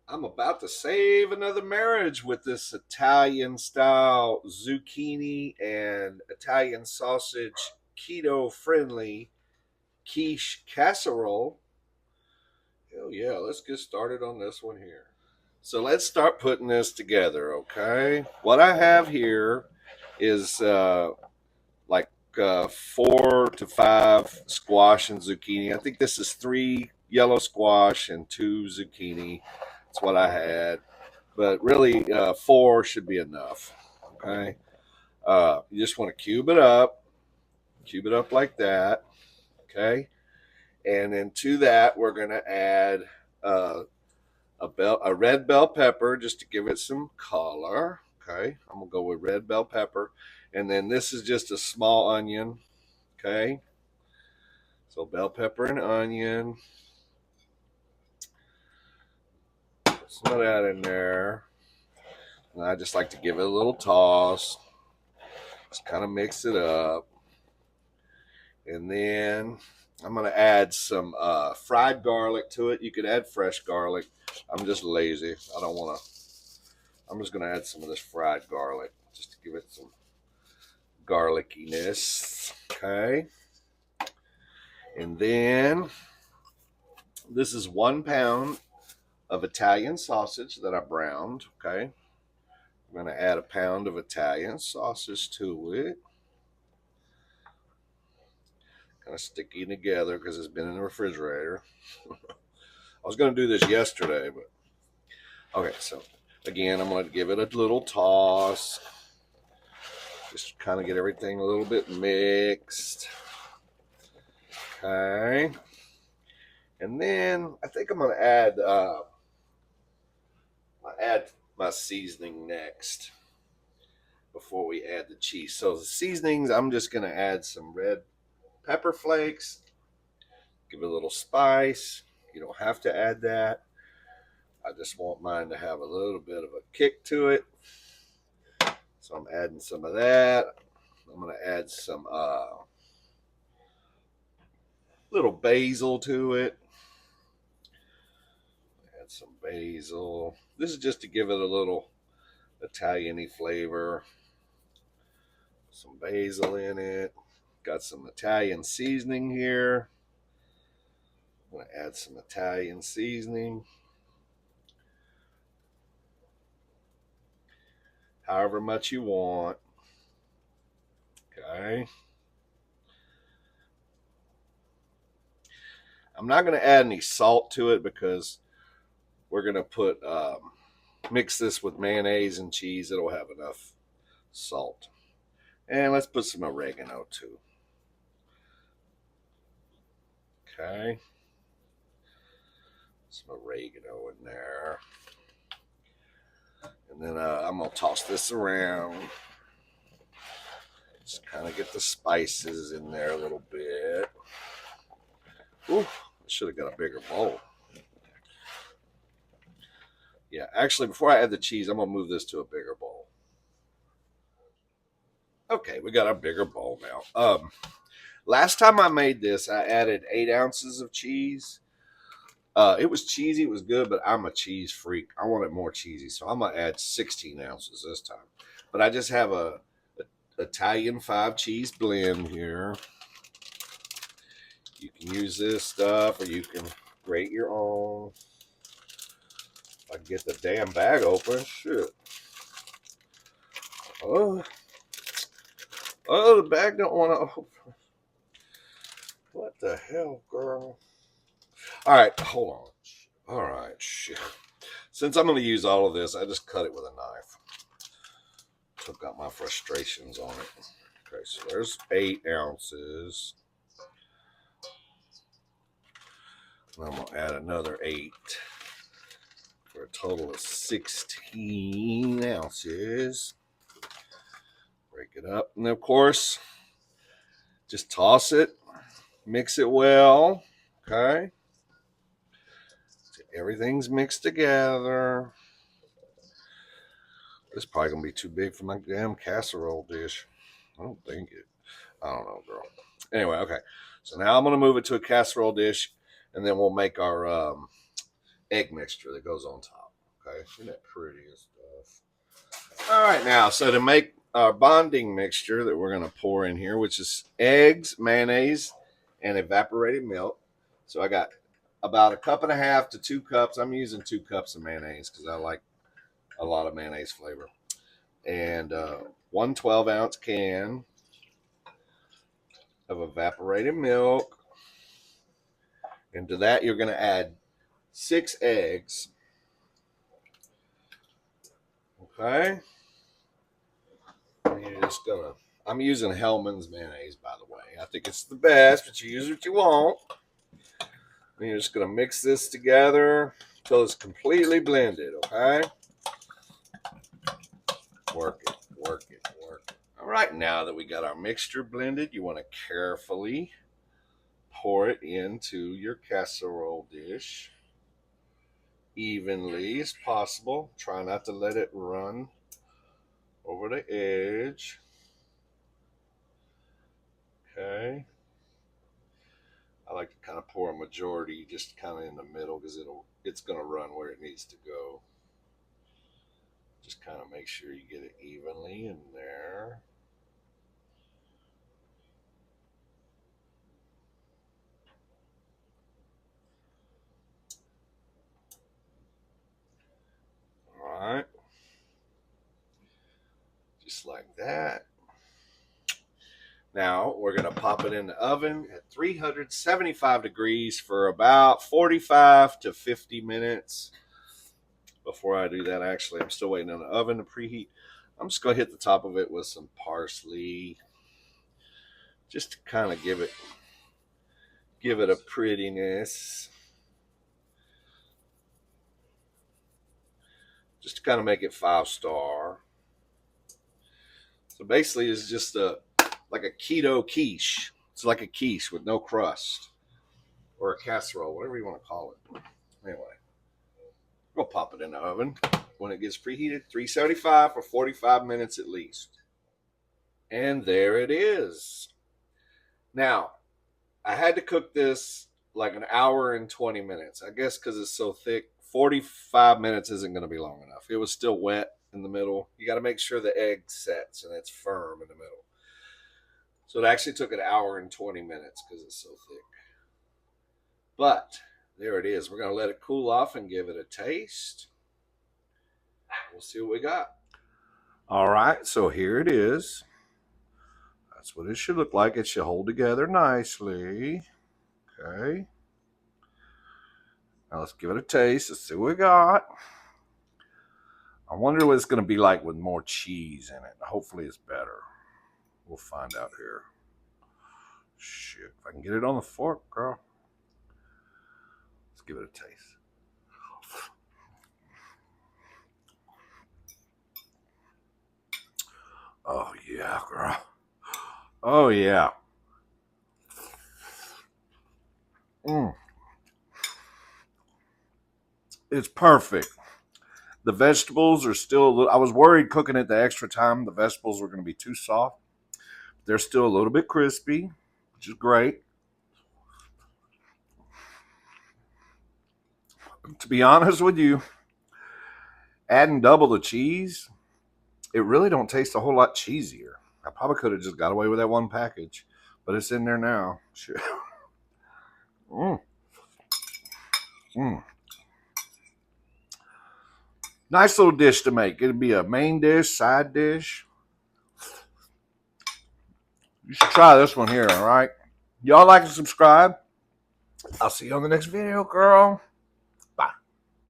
I'm about to save another marriage with this Italian style zucchini and Italian sausage keto friendly quiche casserole. Hell yeah, let's get started on this one here. So let's start putting this together, okay? What I have here is like 4 to 5 squash and zucchini. I think this is 3 yellow squash and 2 zucchini. That's what I had. But really, 4 should be enough. Okay. You just want to cube it up like that. Okay. And then to that, we're going to add uh, a red bell pepper just to give it some color. Okay. I'm going to go with red bell pepper. And then this is just a small onion. Okay. So bell pepper and onion. Put some of that in there. And I just like to give it a little toss. Just kind of mix it up. And then I'm going to add some fried garlic to it. You could add fresh garlic. I'm just lazy. I don't want to. I'm just going to add some of this fried garlic just to give it some garlickiness. Okay. And then this is 1 pound of Italian sausage that I browned. Okay. I'm going to add a pound of Italian sausage to it. Kind of sticky together because it's been in the refrigerator. I was going to do this yesterday, but okay. So again, I'm going to give it a little toss. Just kind of get everything a little bit mixed. Okay. And then I think I'm going to add my seasoning next before we add the cheese. So the seasonings, I'm just going to add some red pepper flakes, give it a little spice. You don't have to add that. I just want mine to have a little bit of a kick to it. So I'm adding some of that. I'm going to add some little basil to it. Add some basil. This is just to give it a little Italian-y flavor. Some basil in it. Got some Italian seasoning here. I'm going to add some Italian seasoning. However much you want. Okay. I'm not going to add any salt to it because we're going to mix this with mayonnaise and cheese. It'll have enough salt. And let's put some oregano too. Okay. Some oregano in there. And then I'm going to toss this around. Just kind of get the spices in there a little bit. Ooh, I should have got a bigger bowl. Yeah, actually, before I add the cheese, I'm going to move this to a bigger bowl. Okay, we got a bigger bowl now. Last time I made this, I added 8 ounces of cheese. It was cheesy, it was good, but I'm a cheese freak. I want it more cheesy, so I'm gonna add 16 ounces this time. But I just have a Italian 5 cheese blend here. You can use this stuff, or you can grate your own. If I can get the damn bag open, shit. Oh, the bag don't want to open. What the hell, girl? All right, hold on. All right, shit. Since I'm going to use all of this, I just cut it with a knife. Took out my frustrations on it. Okay, so there's 8 ounces. And I'm going to add another 8 for a total of 16 ounces. Break it up. And of course, just toss it, mix it well. Okay. So everything's mixed together. This is probably going to be too big for my damn casserole dish. I don't think it. I don't know, girl. Anyway, okay. So now I'm going to move it to a casserole dish, and then we'll make our egg mixture that goes on top. Okay, isn't that pretty and stuff? All right, now, so to make our bonding mixture that we're going to pour in here, which is eggs, mayonnaise, and evaporated milk. So I got about 1.5 to 2 cups. I'm using 2 cups of mayonnaise because I like a lot of mayonnaise flavor. And 1 12-ounce can of evaporated milk. And to that, you're going to add 6 eggs. Okay. And you're just going to, I'm using Hellman's mayonnaise, by the way. I think it's the best, but you use what you want. And you're just going to mix this together until it's completely blended, okay? Work it, work it, work it. All right, now that we got our mixture blended, you want to carefully pour it into your casserole dish evenly as possible. Try not to let it run over the edge. Okay. I like to kind of pour a majority just kind of in the middle because it's going to run where it needs to go. Just kind of make sure you get it evenly in there. All right. Just like that. Now we're going to pop it in the oven at 375 degrees for about 45 to 50 minutes. Before I do that, actually, I'm still waiting on the oven to preheat. I'm just going to hit the top of it with some parsley, just to kind of give it a prettiness. Just to kind of make it 5-star. So basically, it's just like a keto quiche. It's like a quiche with no crust, or a casserole, whatever you want to call it. Anyway, we'll pop it in the oven when it gets preheated, 375 for 45 minutes at least. And there it is. Now, I had to cook this like an hour and 20 minutes. I guess because it's so thick, 45 minutes isn't going to be long enough. It was still wet in the middle. You got to make sure the egg sets and it's firm in the middle. So it actually took an hour and 20 minutes because it's so thick. But there it is. We're going to let it cool off and give it a taste. We'll see what we got. All right, so here it is. That's what it should look like. It should hold together nicely. Okay. Now let's give it a taste. Let's see what we got. I wonder what it's going to be like with more cheese in it. Hopefully it's better. We'll find out here. Shit, if I can get it on the fork, girl. Let's give it a taste. Oh, yeah, girl. Oh, yeah. It's perfect. The vegetables are still a little, I was worried cooking it the extra time the vegetables were going to be too soft. They're still a little bit crispy, which is great. To be honest with you, adding double the cheese, it really don't taste a whole lot cheesier. I probably could have just got away with that one package, but it's in there now. Shit. Nice little dish to make. It'd be a main dish, side dish. You should try this one here, all right? Y'all like and subscribe. I'll see you on the next video, girl.